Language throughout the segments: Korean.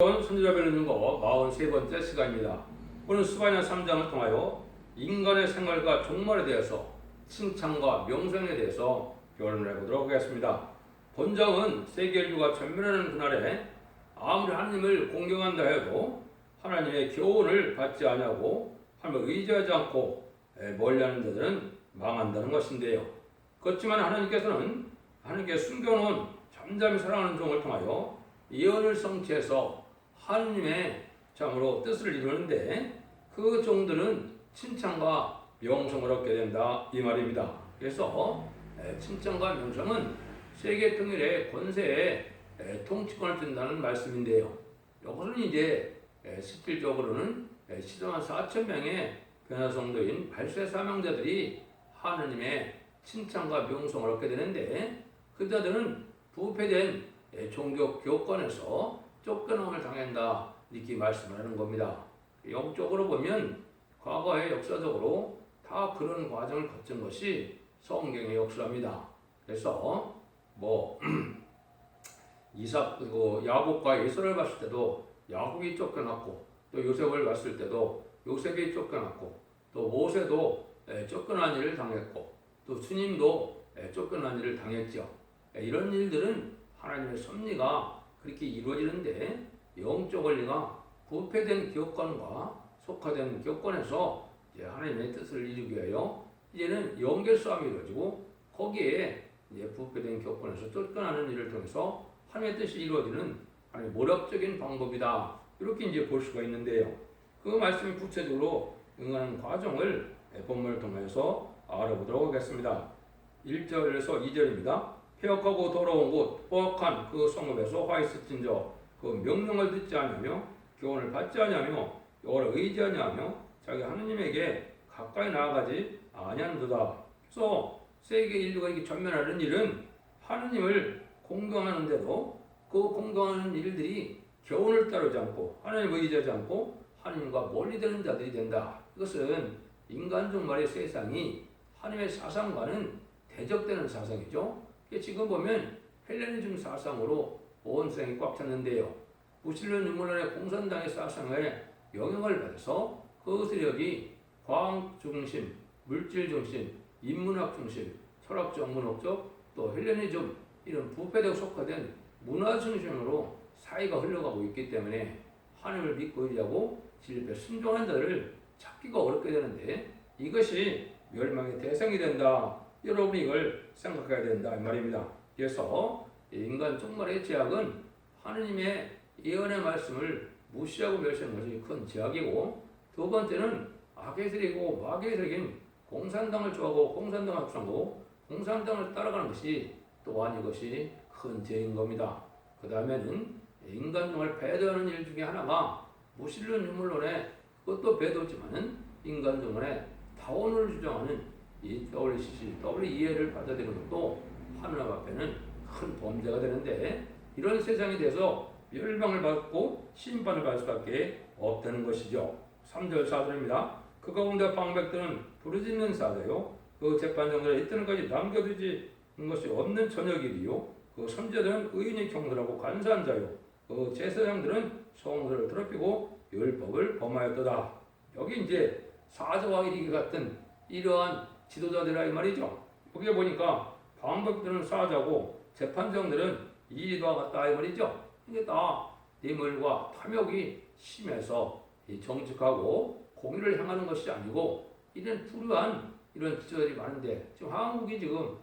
선지자별로 있는 거 43번째 시간입니다. 오늘 스바냐 3장을 통하여 인간의 생활과 종말에 대해서 칭찬과 명성에 대해서 결론을 해보도록 하겠습니다. 본장은 세계 인류가 전멸하는 그날에 아무리 하나님을 공경한다 해도 하나님의 교훈을 받지 아니하고 하나님을 의지하지 않고 멀리하는 자들은 망한다는 것인데요. 그렇지만 하나님께서는 하나님께 숨겨놓은 잠잠히 사랑하는 종을 통하여 예언을 성취해서 하나님의 참으로 뜻을 이루는데 그 종들은 칭찬과 명성을 얻게 된다 이 말입니다. 그래서 칭찬과 명성은 세계 통일의 권세에 통치권을 준다는 말씀인데요. 이것은 이제 실질적으로는 시대만 4천 명의 변화성도인 발세 사명자들이 하나님의 칭찬과 명성을 얻게 되는데 그 자들은 부패된 종교 교권에서 쫓겨남을 당한다 이렇게 말씀을 하는 겁니다. 영적으로 보면 과거의 역사적으로 다 그런 과정을 거친 것이 성경의 역사입니다. 그래서 야곱과 에서를 봤을 때도 야곱이 쫓겨났고 또 요셉을 봤을 때도 요셉이 쫓겨났고 또 모세도 쫓겨난 일을 당했고 또 주님도 쫓겨난 일을 당했죠. 이런 일들은 하나님의 섭리가 그렇게 이루어지는데 영적 원리가 부패된 교권과 속화된 교권에서 이제 하나님의 뜻을 이루기 위하여 이제는 연결 싸움이 이루어지고 거기에 이제 부패된 교권에서 쫓겨나는 일을 통해서 하나님의 뜻이 이루어지는 하나님의 모략적인 방법이다 이렇게 이제 볼 수가 있는데요. 그 말씀이 구체적으로 응하는 과정을 본문을 통해서 알아보도록 하겠습니다. 1절에서 2절입니다. 폐역하고 더러운 곳 포악한 그 성읍에서 화 있을진저 그 명령을 듣지 않으며 교훈을 받지 않으며 여호와를 의지하지 않으며 자기 하느님에게 가까이 나아가지 아니하는도다. 그래서 세계 인류가 이렇게 전면하는 일은 하느님을 공경하는데도 그 공경하는 일들이 교훈을 따르지 않고 하나님을 의지하지 않고 하나님과 멀리 되는 자들이 된다. 이것은 인간 종말의 세상이 하나님의 사상과는 대적되는 사상이죠. 지금 보면 헬레니즘 사상으로 온 세상이 꽉 찼는데요. 무신론 인문론의 공산당의 사상에 영향을 받아서 그 세력이 과학 중심, 물질 중심, 인문학 중심, 철학적, 문학적, 또 헬레니즘 이런 부패되고 속화된 문화 중심으로 사회가 흘러가고 있기 때문에 하나님을 믿고 의지하고 진리에 순종한 자들을 찾기가 어렵게 되는데 이것이 멸망의 대상이 된다. 여러분이 이걸 생각해야 된다 이 말입니다. 그래서 인간 종말의 제약은 하느님의 예언의 말씀을 무시하고 멸시하는 것이 큰 제약이고 두 번째는 악의 세력이고 마귀의 세력인 공산당을 좋아하고 공산당을 합성하고 공산당을 따라가는 것이 또한 이것이 큰 죄인 겁니다. 그 다음에는 인간 종을 배도하는 일 중에 하나가 무신론 인문론에 그것도 배도지만은 인간 종의 타원을 주장하는 이 WEA를 받아들이는 것도 하나님 앞에는 큰 범죄가 되는데 이런 세상에 대해서 멸망을 받고 심판을 받을 수밖에 없다는 것이죠. 3절 4절입니다. 그 가운데 방백들은 부르짖는 사자요 그 재판정들은 이때는까지 남겨두지 것이 없는 저녁이리요 그 선제들은 의인이 경솔하고 간사한 자요 그 제사장들은 성들을 더럽히고 율법을 범하였도다. 여기 이제 사자와 이리기 같은 이러한 지도자들이라 이 말이죠. 거기에 보니까 방백들은 사자고 재판장들은 이와 같다 이 말이죠. 이게 다 뇌물과 탐욕이 심해서 정직하고 공의를 향하는 것이 아니고 이런 불우한 이런 지도자들이 많은데 지금 한국이 지금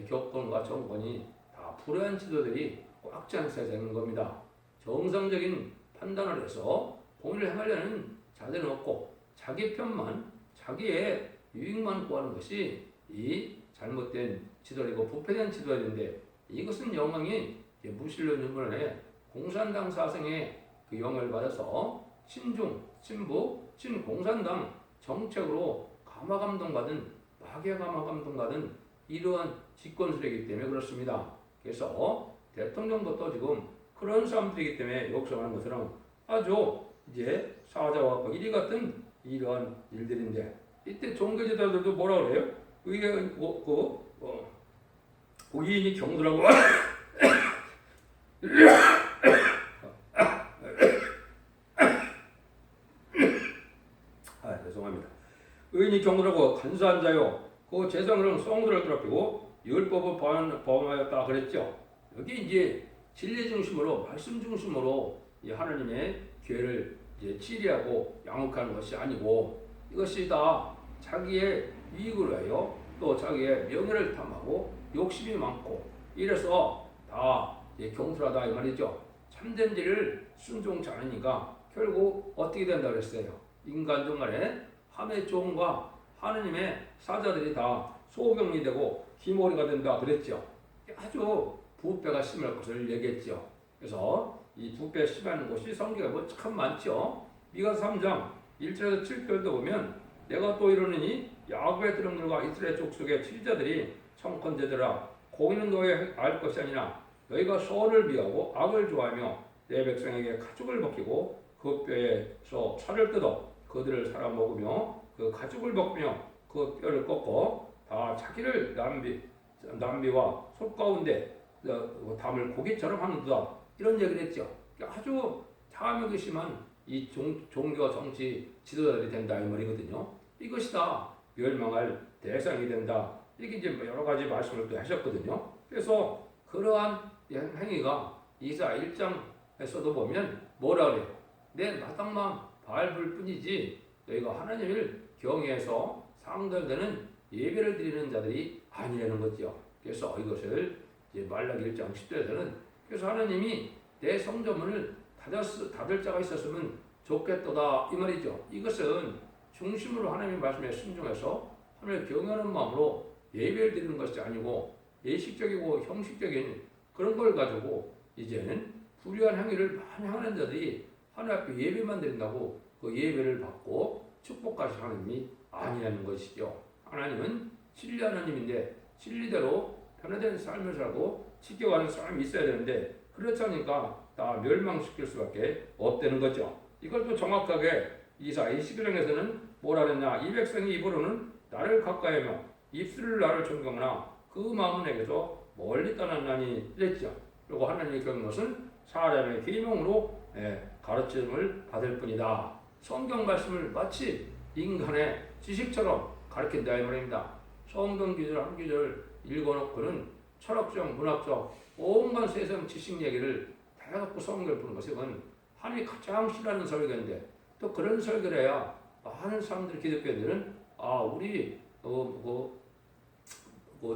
교권과 정권이 다 불우한 지도자들이 꽉 찬 세상인 겁니다. 정상적인 판단을 해서 공의를 행하려는 자들은 없고 자기 편만 자기의 유익만 구하는 것이 이 잘못된 지도자이고 부패된 지도자인데 이것은 영광이 무신론 인문론의 공산당 사상의 그 영향을 받아서 친중, 친북, 친공산당 정책으로 감화감동받은 마귀의 감화감동받은 이러한 집권세력이기 때문에 그렇습니다. 그래서 대통령부터 지금 그런 사람들이기 때문에 욕설하는 것처럼 아주 이제 사자와 이리 같은 이러한 일들인데 이때 종교지도자들도 뭐라 그래요? 의인이 경솔하고 의인이 경건하고 간사한 자요 그 재성으로는 성도를 더럽히고 율법을 범하였다 그랬죠. 여기 이제 진리 중심으로 말씀 중심으로 이 하나님의 교회를 이제 치리하고 양육하는 것이 아니고 이것이 다 자기의 이익을 위하여 또 자기의 명예를 탐하고 욕심이 많고 이래서 다 경솔하다 이 말이죠. 참된 진리를 순종치 않으니까 결국 어떻게 된다 그랬어요. 인간종 간에 함의 종과 하느님의 사자들이 다 소경이 되고 기모리가 된다 그랬죠. 아주 부패가 심할 것을 얘기했죠. 그래서 이 부패 심하는 곳이 성경에 뭐 참 많죠. 미가 3장 1절에서 7절도 보면 내가 또 이러느니 야곱의 드럼들과 이스라엘 족속의 치자들이 청컨대들아 고기는 너의 알 것이 아니라 너희가 소를 미하고 악을 좋아하며 내 백성에게 가죽을 벗기고 그 뼈에서 살을 뜯어 그들을 살아 먹으며 그 가죽을 벗으며 그 뼈를 꺾어 다 자기를 남비와 속 가운데 담을 고기처럼 하는도다 이런 얘기를 했죠. 아주 탐욕이 심한 이 종교 정치 지도자들이 된다 이 말이거든요. 이것이 다 멸망할 대상이 된다 이렇게 이제 여러 가지 말씀을 또 하셨거든요. 그래서 그러한 행위가 이사 1장에서도 보면 뭐라 그래요? 내 마땅만 밟을 뿐이지 너희가 하나님을 경외해서 상달되는 예배를 드리는 자들이 아니라는 거죠. 그래서 이것을 이제 말라기 1장 10절에서는 그래서 하나님이 내 성전문을 닫을 자가 있었으면 좋겠도다 이 말이죠. 이것은 중심으로 하나님의 말씀에 순종해서 하나님을 경외하는 마음으로 예배를 드리는 것이 아니고 예식적이고 형식적인 그런 걸 가지고 이제는 불의한 행위를 많이 하는 자들이 하나님 앞에 예배만 드린다고 그 예배를 받고 축복하실 하나님이 아니라는 것이죠. 하나님은 진리 하나님인데 진리대로 변화된 삶을 살고 지켜가는 사람이 있어야 되는데 그렇지 않으니까 다 멸망시킬 수밖에 없다는 거죠. 이걸 또 정확하게 이사 21장에서는 뭐라 그랬냐. 이 백성이 입으로는 나를 가까이하며 입술을 나를 존경하나 그 마음은 내게서 멀리 떠났나니 이랬죠. 그리고 하나님이 겪는 것은 사람의 계명으로 가르침을 받을 뿐이다. 성경 말씀을 마치 인간의 지식처럼 가르친다 이 말입니다. 성경 기절 한 기절 읽어놓고는 철학적, 문학적 온갖 세상 지식 얘기를 다 갖고 성경을 보는 것은 하나님이 가장 싫어하는 설교인데 또 그런 설교를 해야 많은 사람들 기독교인들은 우리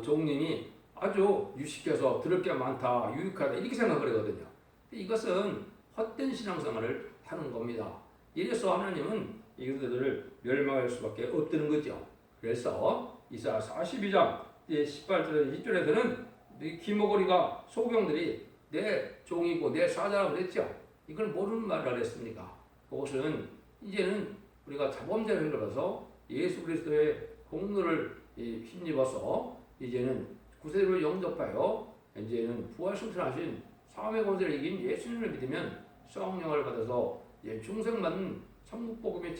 종님이 아주 유식해서 들을 게 많다, 유익하다 이렇게 생각을 하거든요. 이것은 헛된 신앙생활을 하는 겁니다. 이래서 하나님은 이들을 멸망할 수밖에 없다는 거죠. 그래서 이사 42장 18절 2절에서는 기모거리가 소경들이 내 종이고 내 사자라고 그랬죠. 이걸 모르는 말을 했습니까? 그것은 이제는 우리가 자범죄를 흘러가서 예수 그리스도의 공로를 힘입어서 이제는 구세주를 영접하여 이제는 부활승천하신 사함의 권세를 이긴 예수님을 믿으면 성령을 받아서 중생받는 천국 복음이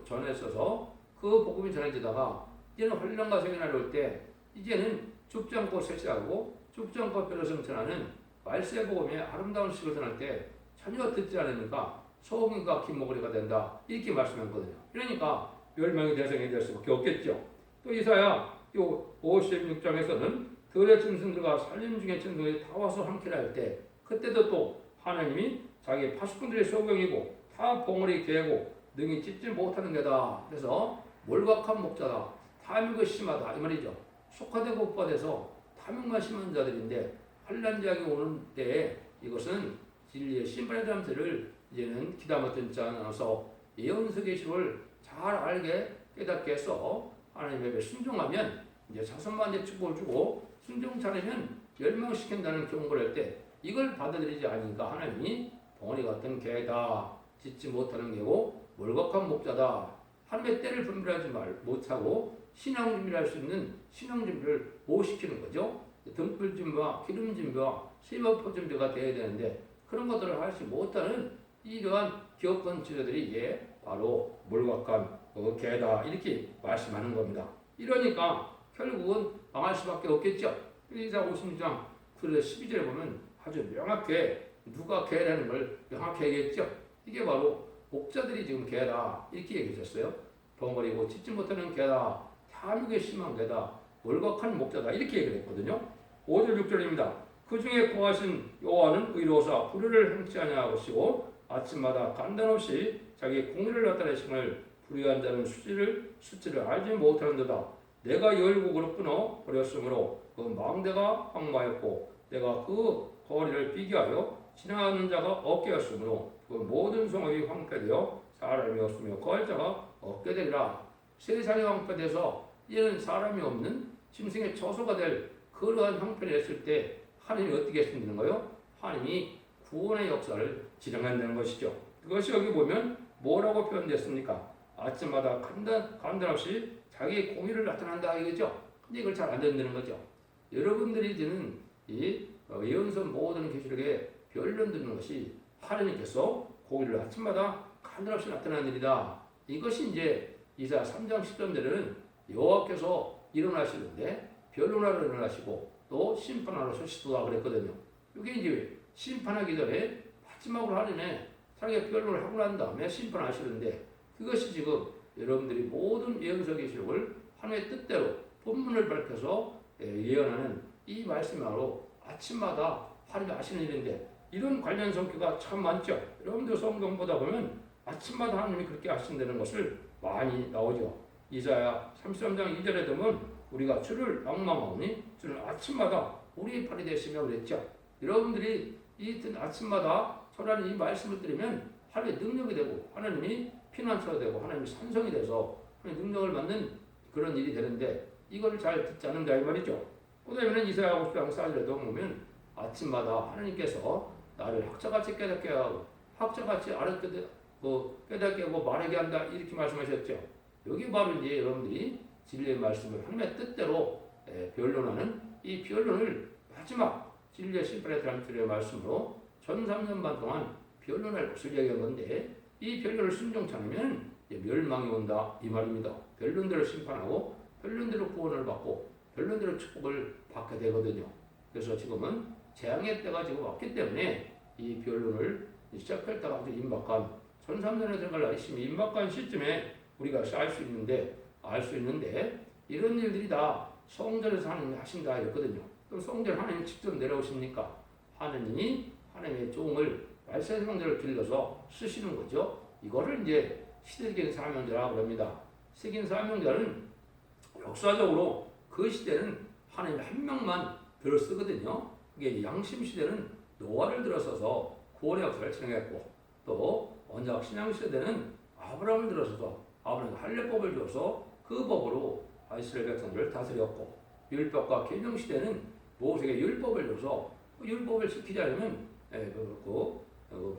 전해져서 그 복음이 전해지다가 이제는 환난과 생이 날올 때 이제는 죽지 않고 셋이하고 죽지 않고 뼈를 승천하는 말세 복음의 아름다운 식을 전할 때 전혀 듣지 않으니까 소금과 김목걸이가 된다 이렇게 말씀했거든요. 그러니까 멸망의 대상이 될 수밖에 없겠죠. 또 이사야 56장에서는 들의 짐승들과 살림 중의 짐승들이 다 와서 함께 할 때 그때도 또 하나님이 자기 파수꾼들의 소경이고 다 봉우리 개고 능히 찢지 못하는 게다. 그래서 몰박한 목자다. 탐욕이 심하다 이 말이죠. 속화되고 복화돼서 탐욕만 심한 자들인데 환난제약이 오는 때에 이것은 진리의 심판의 잠들을 이제는 기다마 듣지 않아서 예언서 계시를 잘 알게 깨닫게 해서 하나님의 법에 순종하면 이제 자손만의 축복을 주고 순종치 않으면 멸망시킨다는 경고를 할 때 이걸 받아들이지 않으니까 하나님이 덩어리 같은 개다. 짓지 못하는 개고 몰각한 목자다. 하나님의 때를 분별하지 못하고 신앙 준비를 할 수 있는 신앙 준비를 못 시키는 거죠. 등불 준비와 기름 준비와 세마포 준비가 돼야 되는데 그런 것들을 하지 못하는 이러한 기업권 지도들이 이게 바로 몰각한 개다 이렇게 말씀하는 겁니다. 이러니까 결국은 망할 수밖에 없겠죠. 이사 56장 12절에 보면 아주 명확하게 누가 개라는 걸 명확히 얘기했죠. 이게 바로 목자들이 지금 개다 이렇게 얘기했어요. 덩어리고 찢지 못하는 개다. 탐욕에 심한 개다. 몰각한 목자다. 이렇게 얘기를 했거든요. 5절 6절입니다. 그 중에 거하신 여호와는 의로사 불의를 행치 아니하시고 아침마다 간단없이 자기 공의를 나타내심을 불의한 자는 수치를 알지 못하는도다. 내가 열국으로 끊어 버렸으므로 그 망대가 황마였고 내가 그 거리를 비교하여 지나가는 자가 없게 하였으므로 그 모든 성읍이 황폐되어 사람이 없으며 거할 자가 없게 되리라. 세상이 황폐돼서 이제는 사람이 없는 짐승의 처소가 될 그러한 형편이 됐을 때 하나님이 어떻게 하신다는 거예요? 하나님이 구원의 역사를 진행한다는 것이죠. 그것이 여기 보면 뭐라고 표현됐습니까? 아침마다 간단없이 자기 공의를 나타난다 이거죠. 근데 이걸 잘 안 된다는 거죠. 여러분들이 드는 이 예언서 모든 계시록에 변론 듣는 것이 하나님께서 공의를 아침마다 간단없이 나타나는 일이다. 이것이 이제 이사 3장 10절에는 여호와께서 일어나시는데 변론하러 일어나시고 또 심판하러 서시도다 그랬거든요. 이게 이제 심판하기 전에 마지막으로 하나님의 자기가 변론을 하고 난 다음에 심판하시는데 그것이 지금 여러분들이 모든 예언서 계시록을 하나님의 뜻대로 본문을 밝혀서 예언하는 이 말씀으로 아침마다 하나님이 하시는 일인데 이런 관련 성격가 참 많죠. 여러분들 성경 보다 보면 아침마다 하나님이 그렇게 하신다는 것을 많이 나오죠. 이사야 33장 2절에 보면 우리가 주를 앙망하오니 주는 아침마다 우리의 팔이 되시며 그랬죠. 여러분들이 이 아침마다 저라는 이 말씀을 들으면 하나님의 능력이 되고 하나님이 피난처가 되고 하나님이 산성이 돼서 하나님의 능력을 받는 그런 일이 되는데 이거를 잘 듣지 않는다 이 말이죠. 그 다음에는 이사야 50장 4절에도 보면 아침마다 하나님께서 나를 학자같이 깨닫게 하고 학자같이 깨닫게 하고 말하게 한다 이렇게 말씀하셨죠. 여기 바로 이제 여러분들이 진리의 말씀을 하나님의 뜻대로 변론하는 이 변론을 마지막 진리의 심판에 대한 주의 말씀으로 1300년 동안 변론할 것을 이야기한 건데 이 변론을 순종치 않으면 멸망이 온다 이 말입니다. 변론대로 심판하고 변론대로 구원을 받고 변론대로 축복을 받게 되거든요. 그래서 지금은 재앙의 때가 지금 왔기 때문에 이 변론을 시작할 때가 아주 임박한 1300년에 들어갈 날이 임박한 시점에 우리가 알 수 있는데 이런 일들이 다 성전에서 하나님이 하신다 이랬거든요. 그럼 성전 하나님 직접 내려오십니까? 하나님이 하나님의 종을 말세 성전을 길러서 쓰시는 거죠. 이거를 이제 시대적인 사명자라고 합니다. 세긴 사명자는 역사적으로 그 시대는 하나님 한 명만 들어 쓰거든요. 그게 양심 시대는 노아를 들어서서 구원의 역사를 진행했고 또 언약 신앙 시대는 아브라함을 들어서서 아브라함이 할례법을 줘서 그 법으로 이스라엘 백성들을 다스렸고 율법과 계명 시대는 모세에게 율법을 줘서 그 율법을 지키지 않으면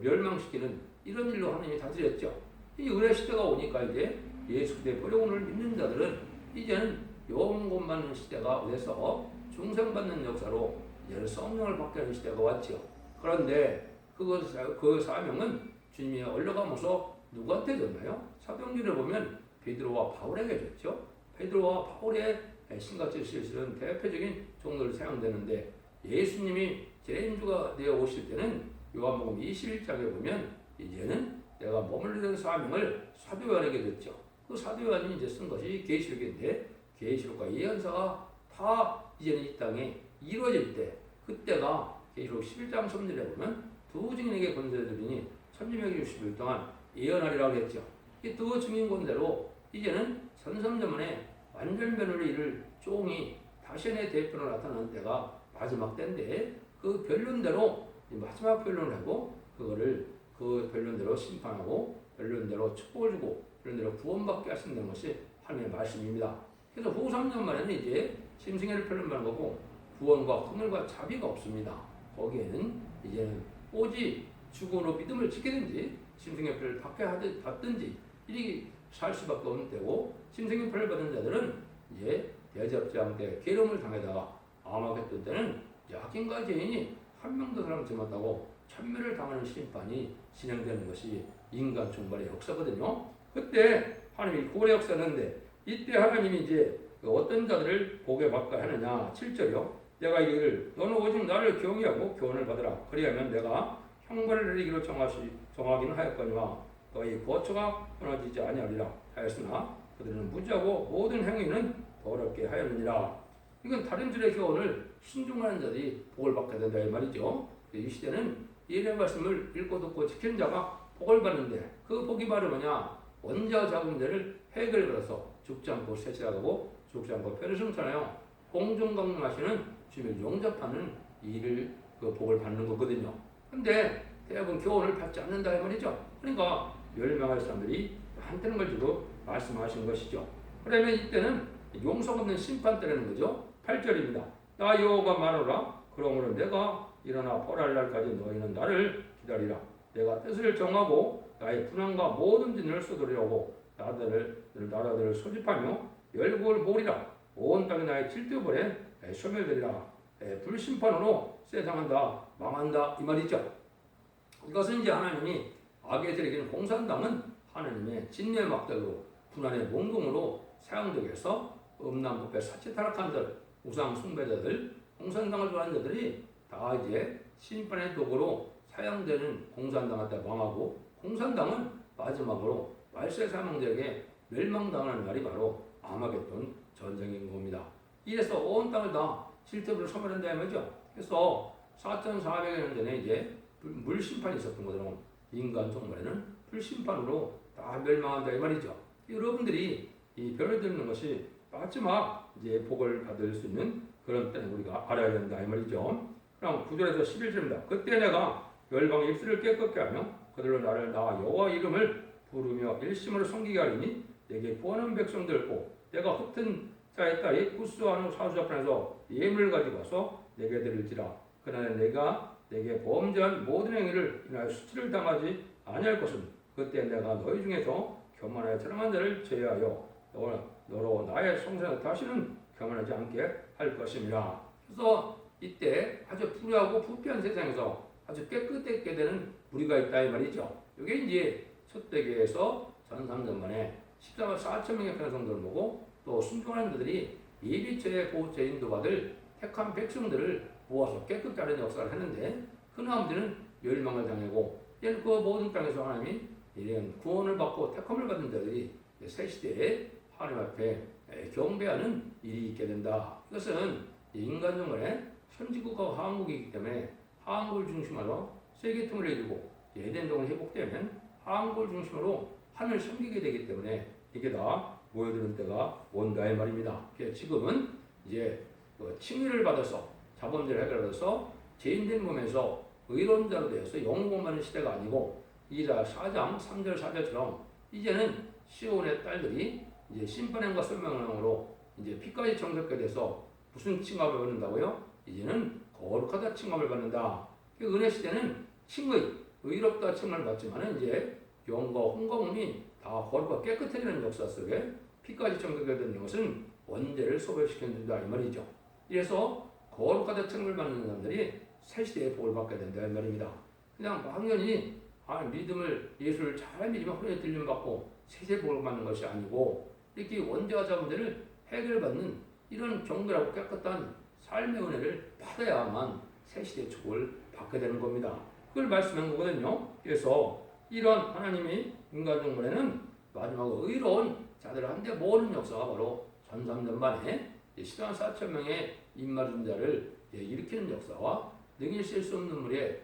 멸망시키는 이런 일로 하나님이 다스렸죠. 이 은혜 시대가 오니까 이제 예수 그리스도의 보혈을 믿는 자들은 이제는 영원받는 시대가 돼서 중생받는 역사로 이제 성령을 받게 하는 시대가 왔죠. 그런데 그 사명은 주님이 올라가면서 누구한테 줬나요? 사도행전에 보면 베드로와 바울에게 줬죠. 베드로와 바울의 신같이 실수는 대표적인 종들로 사용되는데 예수님이 제인주가 되어 오실 때는 요한복음 21장에 보면 이제는 내가 머물리는 사명을 사도 요한에게 줬죠. 그 사도 요한이 이제 쓴 것이 계시록인데 계시록과 예언서가 다 이제는 이 땅에 이루어질 때 그때가 계시록 11장 3절에 보면 두 증인에게 권세드리니 1260일 동안 예언하리라고 했죠. 이 두 증인권대로 이제는 선성전만에 완전 변론을 이룰 종이 다시의 대표로 나타나는 때가 마지막 때인데 그 변론대로 마지막 변론을 하고 그거를 그 변론대로 심판하고 변론대로 축복을 주고 변론대로 구원받게 하신다는 것이 하나님의 말씀입니다. 그래서 후 3년 만에는 이제 심승회를 변론하는 거고 구원과 하늘과 자비가 없습니다. 거기에는 이제는 오직 죽음으로 믿음을 지키든지 심승회표를 받든지 이렇게 살 수밖에 없는 때고 심승회표를 받은 자들은 이제 대접장 때 괴로움을 당하다가 아마겟돈 때는 악인과 죄인이 한 명도 사람 잘못하고 천멸을 당하는 심판이 진행되는 것이 인간 종말의 역사거든요. 그때 하나님이 구원의 역사는데 이때 하나님이 이제 어떤 자들을 복에 받게 하느냐 7절이요. 내가 이르기를 너는 오직 나를 경외하고 교훈을 받으라. 그리하면 내가 형벌을 내리기로 정하기는 하였거니와 너희 거처가 끊어지지 아니하리라 하였으나 그들은 무지하고 모든 행위는 더럽게 하였느니라. 이건 다른 줄의 교훈을 순종하는 자들이 복을 받게 된다 이 말이죠. 이 시대는 예언의 말씀을 읽고 듣고 지키는 자가 복을 받는데 그 복이 바로 뭐냐? 원자와 자문제를 해결받아서 죽지 않고 세세하고 죽지 않고 표를 승천하여 공중강림하시는 주님을 용접하는 일을 그 복을 받는 거거든요. 근데 대부분 교훈을 받지 않는다 이 말이죠. 그러니까 멸망할 사람들이 한테는 걸 주고 말씀하신 것이죠. 그러면 이때는 용서 없는 심판 때라는 거죠. 8절입니다. 나 여호와가 말하라. 그러므로 내가 일어나 벌할 날까지 너희는 나를 기다리라. 내가 뜻을 정하고 나의 분함과 모든 진을 쏟으려고 나라들을 소집하며 열국을 모으리라. 온 땅이 나의 질투벌에 소멸되리라. 불심판으로 세상한다 망한다 이 말이죠. 이것은 이제 하나님이 악에 들이기는 공산당은 하나님의 진노의 막대기로 분한의 몽둥으로 사용되게 해서 음란법에 사치 타락한 자들, 우상 숭배자들, 공산당을 좋아하는 자들이 다 이제 심판의 도구로 사용되는 공산당한테 망하고 공산당은 마지막으로 말세 사망자에게 멸망당하는 날이 바로 아마겟돈 전쟁인 겁니다. 이래서 온 땅을 다 질투로 소멸한다 말이죠. 그래서 4,400여 년 전에 이제 물심판이 있었던 것처럼 인간 종말에는 불심판으로 다 멸망한다 이 말이죠. 여러분들이 이 변을 듣는 것이 마지막 이제 복을 받을 수 있는 그런 때는 우리가 알아야 된다 이 말이죠. 그럼 9절에서 11절입니다. 그때 내가 열방의 입술을 깨끗게 하며 그들로 나를 나 여호와 이름을 부르며 일심으로 섬기게 하리니 내게 구하는 백성들고 내가 흩은 자의 딸이 구스하는 사수 앞에서 예물을 가지고 와서 내게 드릴지라. 그날에 내가 내게 범죄한 모든 행위를 인하여 수치를 당하지 아니할 것은 그때 내가 너희 중에서 교만하여 자랑한 자를 제하여 너로 나의 성전에 다시는 교만하지 않게 할 것입니다. 그래서 이때 아주 불의하고 부패한 세상에서 아주 깨끗하게 되는 무리가 있다 이 말이죠. 이게 이제 첫대교에서 전상전만에 14만 4천 명의 편성들을 보고 또 순종하는 자들이 예비죄의 보호죄 인도받을 택한 백성들을 모아서 깨끗게 하는 역사를 했는데 그 나머지는 멸망을 당하고 그 모든 땅에서 하나님이 이런 구원을 받고 택함을 받은 자들이 새 시대에 하나님 앞에 경배하는 일이 있게 된다. 이것은 인간 정권의 선진국과 하한국이기 때문에 하한국을 중심으로 세계 통일을 이루고 에덴동을 회복되면 하한국을 중심으로 하늘을 섬기게 되기 때문에 이게 다 모여드는 때가 온다 이 말입니다. 지금은 이제 칭의를 받아서 자본주의를 해결해서 죄인된 몸에서 의론자로 되어서 영웅하는 시대가 아니고 이자 4장 3절 4절처럼 이제는 시온의 딸들이 이제 심판행과 설명으로 이제 피까지 정결게 돼서 무슨 칭함을 받는다고요? 이제는 거룩하다 칭함을 받는다. 은혜 시대는 칭의, 의롭다 칭함을 받지만은 이제 영과 혼과 몸이 다 거룩하고 깨끗해지는 역사 속에 피까지 정결게 되는 것은 원죄를 소멸시켜준다 이 말이죠. 이래서 거룩하다 칭함을 받는 사람들이 새 시대에 복을 받게 된다 이 말입니다. 그냥 막연히 믿음을 예수를 잘 믿으면 하나님의 들림 받고 세세 복을 받는 것이 아니고 이렇게 원죄와 자문제를 해결받는 이런 정결하고 깨끗한 삶의 은혜를 받아야만 새 시대의 축복을 받게 되는 겁니다. 그걸 말씀한 거거든요. 그래서 이런 하나님이 인간 정권에는 마지막으로 의로운 자들을 한데 모으는 역사가 바로 전삼전반에 14만 4천 명의 입맞은 자를 일으키는 역사와 능히 쓸 수 없는 물에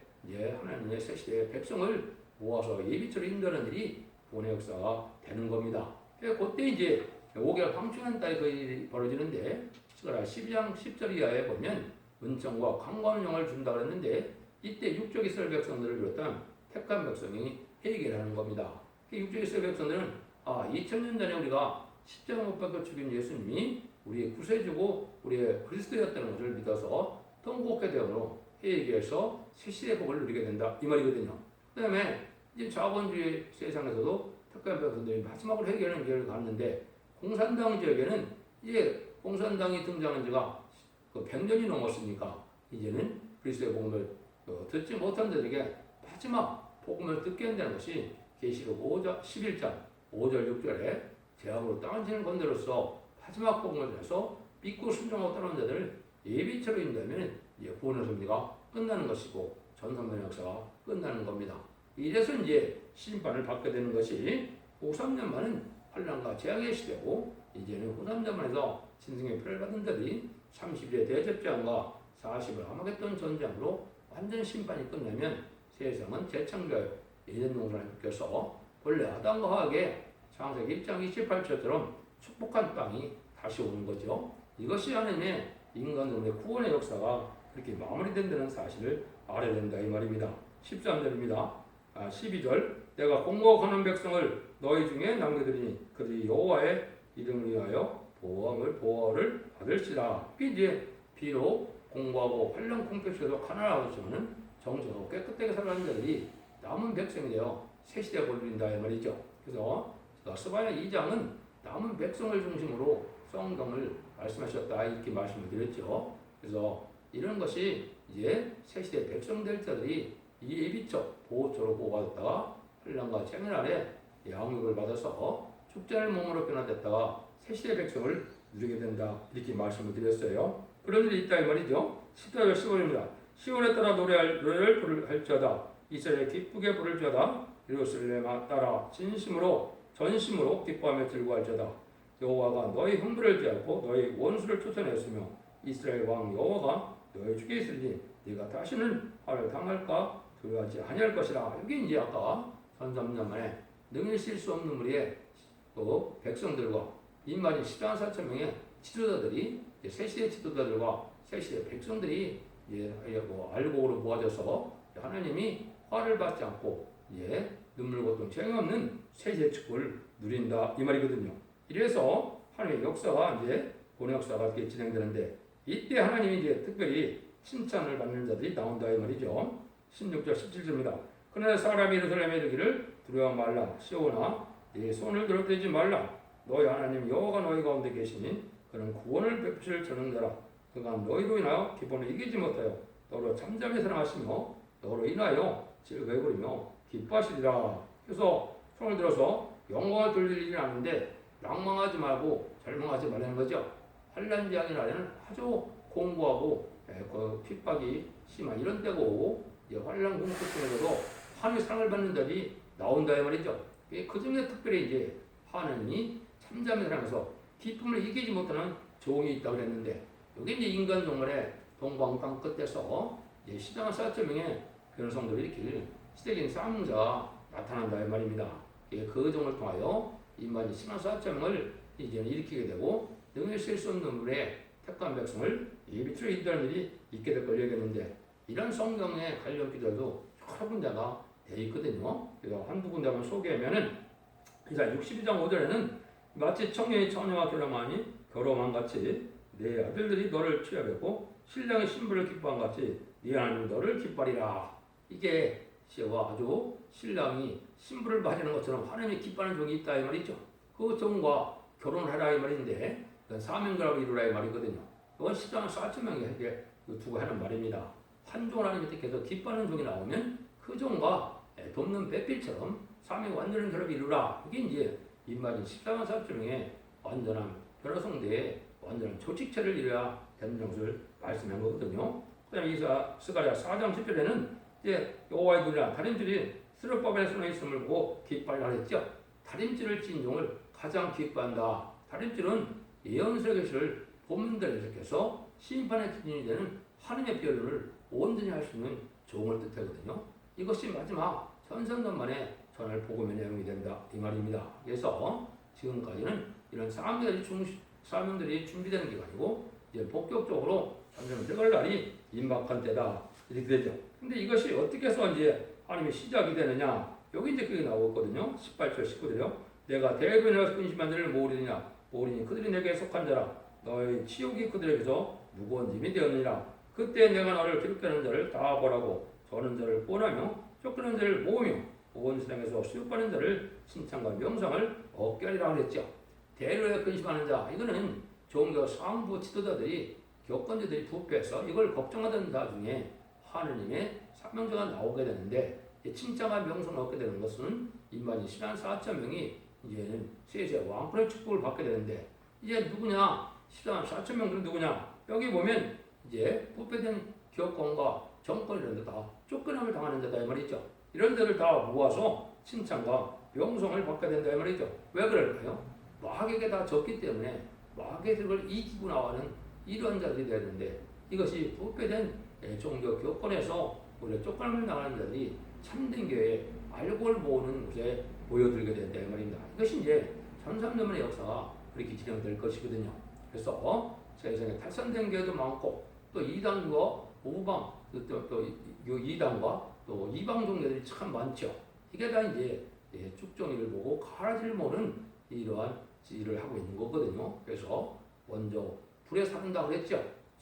하나님의 새 시대의 백성을 모아서 예비처럼 인도하는 일이 본의 역사가 되는 겁니다. 그때 이제 5개월 방출한 딸이 그 일이 벌어지는데 12장 10절 이하에 보면 은총과 강구하는 영을 준다 그랬는데 이때 육적 이스라엘 백성들을 비롯한 택한 백성이 회개하는 겁니다. 육적 이스라엘 백성들은 2000년 전에 우리가 십자가 못 박혀 죽인 예수님이 우리의 구세주고 우리의 그리스도였다는 것을 믿어서 통곡하게 되므로 회개해서 새 시대의 복을 누리게 된다 이 말이거든요. 그 다음에 이제 자본주의 세상에서도 택한 백성들이 마지막으로 회개하는 길을 갔는데 공산당 지역에는 이제 공산당이 등장한 지가 100년이 넘었으니까 이제는 그리스도의 복음을 듣지 못한 자들에게 마지막 복음을 듣게 한다는 것이 계시록 5장 11장 5절 6절에 제약으로 땅을 치는 건대로서 마지막 복음을 들어서 믿고 순종하고 따르는 자들을 예비처로 인도하면 구원의 섭리가 끝나는 것이고 전산변의 역사가 끝나는 겁니다. 이래서 이제 심판을 받게 되는 것이 53년만은 환란과 재앙의 시대고 이제는 후삼자문에서 진승의 표를 받은 자들이 30일의 대접장과 40일 아마겟돈 전쟁으로 완전 심판이 끝나면 세상은 재창조하여 예전 동산을 쫓겨서 본래 아담과 하악의 창세기 1장 28절처럼 축복한 땅이 다시 오는 거죠. 이것이 하나님의 인간들의 구원의 역사가 그렇게 마무리된다는 사실을 알아야 된다 이 말입니다. 13절입니다. 12절 내가 공고하는 백성을 너희 중에 남겨두리니 그들이 여호와의 이름을 위하여 보호를 받을지라. 이제 비록 공고하고 환난 공격시켜도 가난하지만은 정직하고 깨끗하게 살아가는 자들이 남은 백성이 되어 새 시대에 걸린다 이 말이죠. 그래서 스바냐 2장은 남은 백성을 중심으로 성경을 말씀하셨다 이렇게 말씀을 드렸죠. 그래서 이런 것이 이제 새 시대 백성 될 자들이 이 예비적 보호처로 뽑아졌다가 환난과 재앙 아래 양육을 받아서 축제할 몸으로 변화됐다가 새 시대 백성을 누리게 된다 이렇게 말씀을 드렸어요. 그런 일이 있다 이 말이죠. 14절 15절입니다. 시온에 따라 노래를 부를지어다. 이스라엘 기쁘게 부를지어다. 예루살렘아 따라 전심으로 기뻐하며 즐거워할지어다. 여호와가 너희 형들을 제하고 너희 원수를 쫓아내었으며 이스라엘 왕 여호와가 너희 주께 있으니 네가 다시는 화를 당할까 두려워하지 아니할 것이라. 여기 이제 아까 13년 만에 능일실 수 없는 무리의 백성들과 인마진 14만 4천 명의 지도자들이 새시대 지도자들과 새시대 백성들이 알곡으로 모아져서 하나님이 화를 받지 않고 눈물 고통 재앙 없는 새시대 축복을 누린다 이 말이거든요. 이래서 하나님의 역사가 이제 본의 역사가 이렇게 진행되는데 이때 하나님이 이제 특별히 칭찬을 받는 자들이 나온다 이 말이죠. 16절 17절입니다. 그러나 사람이 예루살렘에 이르기를 두려워 말라. 시온아 네 손을 들어대지 말라. 너희 하나님 여호와가 너희 가운데 계시니 그는 구원을 베푸실 전능자라. 그가 너희로 인하여 기쁨을 이기지 못하여 너로 잠잠히 사랑하시며 너로 인하여 즐거이 부리며 기뻐하시리라. 그래서 손을 들어서 영광을 돌릴 일이 아닌데 낭망하지 말고 절망하지 말라는 거죠. 환난 재앙이 나라는 아주 공고하고 핍박이 심한 이런 때고 환난 공포 중에서도 하나님의 사랑을 받는 자들이 나온다 이 말이죠. 그 중에 특별히 이제 하나님이 잠잠히 사랑해서 기쁨을 이기지 못하는 종이 있다고 그랬는데 여기 이제 인간 동물의 동방땅 끝에서 14만 4천 명의 변성들이 일으킬 시대적인 사명자가 나타난다 이 말입니다. 그 종을 통하여 인만 10만 4천 명을 이제는 일으키게 되고 능히 쓸 수 없는 물에 택한 백성을 예비치로 인도하는 일이 있게 될 걸려야겠는데 이런 성경의 관련 기도도 여러 군데가 되어 있거든요. 그래서 한두 군데만 소개하면은 62장 5절에는 마치 청년이 처녀와 결혼한 같이 네 아들들이 너를 취하겠고 신랑의 신부를 기뻐한 같이 네 하나님 너를 기뻐하리라. 이게 아주 신랑이 신부를 맞이하는 것처럼 하나님이 기뻐하는 종이 있다 이 말이죠. 그 종과 결혼하라 이 말인데 사명결합을 이루라 이 말이거든요. 이건 14만 4천 명에게 두고 하는 말입니다. 한 종을 하나님께 계속 기뻐하는 종이 나오면 그 종과 돕는 배필처럼 사명 완전한 결합을 이루라. 이게 이제 인마진 14만 4천 명의 완전한 변화성대의 완전한 조직체를 이루어야 되는 것을 말씀한 거거든요. 그다음에 스가랴 4장 10절에는 여호와의 눈이라 다림질이 스룹바벨의 손에 있음을 보고 기뻐하라 했죠. 다림질을 찐 종을 가장 기뻐한다. 다림질은 예언서의 계시를 본문대로 해석해서 심판의 기준이 되는 하나님의 변론을 온전히 할 수 있는 종을 뜻하거든요. 이것이 마지막 천상전만에 전할 복음의 내용이 된다 이 말입니다. 그래서 지금까지는 이런 사명들이 준비되는 기간이고 이제 본격적으로 전쟁을 들어갈 날이 임박한 때다 이렇게 되죠. 근데 이것이 어떻게 해서 이제 하나님의 시작이 되느냐? 여기 이제 그게 나오거든요. 18절 19절이요. 내가 대변에서 근심한 자를 모으리니 그들이 내게 속한 자라. 너의 치욕이 그들에게서 무거운 짐이 되었느니라. 그때 내가 너를 기록해 하는 자를 다 보라고 저는 자를 권하며 쫓기는 자를 모으며 온 세상에서 수육받는 자를 칭찬과 명상을 얻게 하리라 그랬죠. 대로에 근심하는 자, 이거는 종교 상부 지도자들이 교권자들이 부패해서 이걸 걱정하던 자 중에 하느님의 사명자가 나오게 되는데 칭찬과 명성을 얻게 되는 것은 인마진 14만 4천 명이 이제는 세세 왕권의 축복을 받게 되는데 이제 누구냐? 14만 4천 명들은 누구냐? 여기 보면 이제 부패된 교권과 정권 이런 데 다 쫓겨남을 당하는 데다 이 말이죠. 이런 데를 다 모아서 칭찬과 영성을 받게 된다 이 말이죠. 왜 그럴까요? 마귀에게 다 졌기 때문에 마귀의 득을 이기고 나가는 이러한 자들이 되는데 이것이 부패된 종교 교권에서 우리가 쫓겨남을 당하는 자들이 참된 교회에 알고를 모으는 곳에 모여들게 된다 이 말입니다. 이것이 이제 1300년의 역사가 그렇게 진행될 것이거든요. 그래서 세상에 탈선된 교회도 많고 또 이단과 우방 또 이단과 또 이방 종교들이 참 많죠. 이게 다 이제 축정이를 보고 가라지를 모는 이러한 일을 하고 있는 거거든요. 그래서 먼저 불에 사는다고 그랬죠.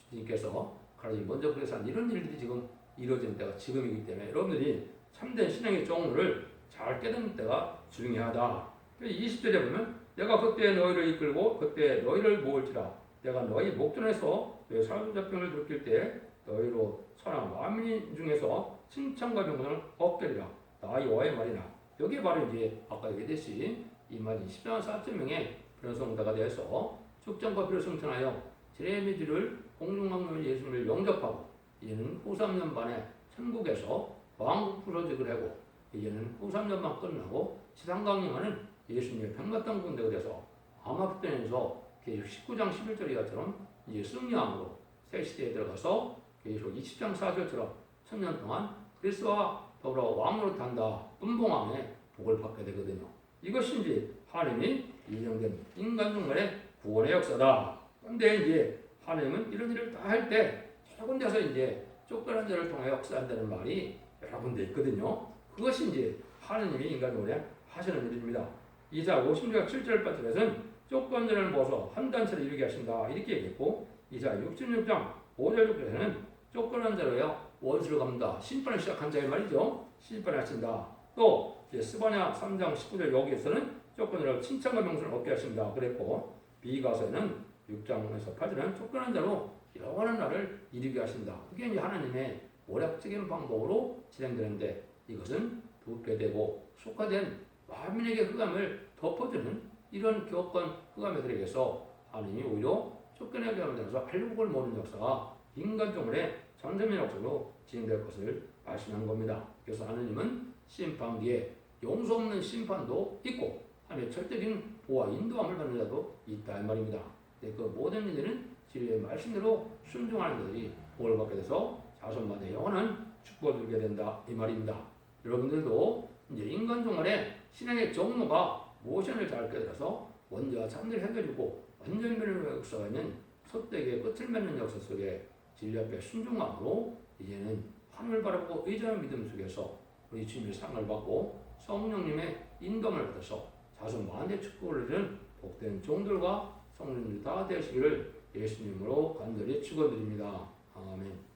주님께서 가라지 먼저 불에 사는 이런 일들이 지금 이루어지는 때가 지금이기 때문에 여러분들이 참된 신앙의 종을 잘 깨닫는 때가 중요하다. 20절에 보면 내가 그때 너희를 이끌고 그때 너희를 모을지라 내가 너희 목전에서 너희 사자병을 들킬 때 너희로 선한 만민 중에서 칭찬과 병선을 얻게리라. 나 여호와의 말이나. 여기에 바로 이제 아까 얘기했듯이 이 말이 14만 4천 명의 변성자가 되어서 축전과 피를 승천하여 제레미지를 공중왕님을 예수님을 영접하고 이제는 후 3년 만에 천국에서 왕국 부서직을 하고 이제는 후 3년만 끝나고 지상 강림하는 예수님의 백마땅 군대가 돼서 아마겟돈에서 계속 19장 11절 이하처럼 이제 승리함으로 새 시대에 들어가서 계속 20장 4절처럼 천년 동안 그리스도와 더불어 왕으로 탄다 분봉함에 복을 받게 되거든요. 이것이 이제 하나님이 인정된 인간 중간의 구원의 역사다. 그런데 이제 하나님은 이런 일을 다 할 때 여러 군데서 이제 쫓겨난 자를 통해 역사한다는 말이 여러 군데 있거든요. 그것이 이제 하나님이 인간 중간에 하시는 일입니다. 이사 56장 7절 8절에서는 쫓겨난 자를 모아서 한 단체를 이루게 하신다 이렇게 얘기했고 이사 66장 5절 6절에서는 쫓겨난 자로요 원수를 갚는다. 심판을 시작한 자의 말이죠. 심판을 하신다. 또 스바냐 3장 19절 여기에서는 쫓겨난 칭찬과 명성을 얻게 하신다 그랬고 비가서에는 6장에서 8절은 쫓겨난 자로 영원한 날을 이루게 하신다. 그게 이제 하나님의 오략적인 방법으로 진행되는데 이것은 부패되고 속화된 만민에게 흑암을 덮어주는 이런 교권 흑암들에게서 하나님이 오히려 쫓겨나게 하면서 할복을 모는 역사가 인간종의 전세민 역사로 진행될 것을 말씀한 겁니다. 그래서 하나님은 심판 뒤에 용서 없는 심판도 있고 하나님의 절대적인 보호와 인도함을 받는 자도 있다 이 말입니다. 그 모든 일들은 진리의 말씀대로 순종하는 자들이 복을 받게 돼서 자손만의 영원한 축복을 누리게 된다 이 말입니다. 여러분들도 이제 인간종안의 신앙의 정로가 무엇인을 잘 깨달아서 원죄와 참들을 해결해주고 완전 변화의 역사가 있는 소대기의 끝을 맺는 역사 속에 진리 앞에 순종함으로 이제는 하늘을 바라보고 의지하는 믿음 속에서 우리 주님의 상을 받고 성령님의 인도함을 받아서 자손 만대 축복을 누리는 복된 종들과 성령들 다 되시기를 예수님으로 간절히 축원드립니다. 아멘.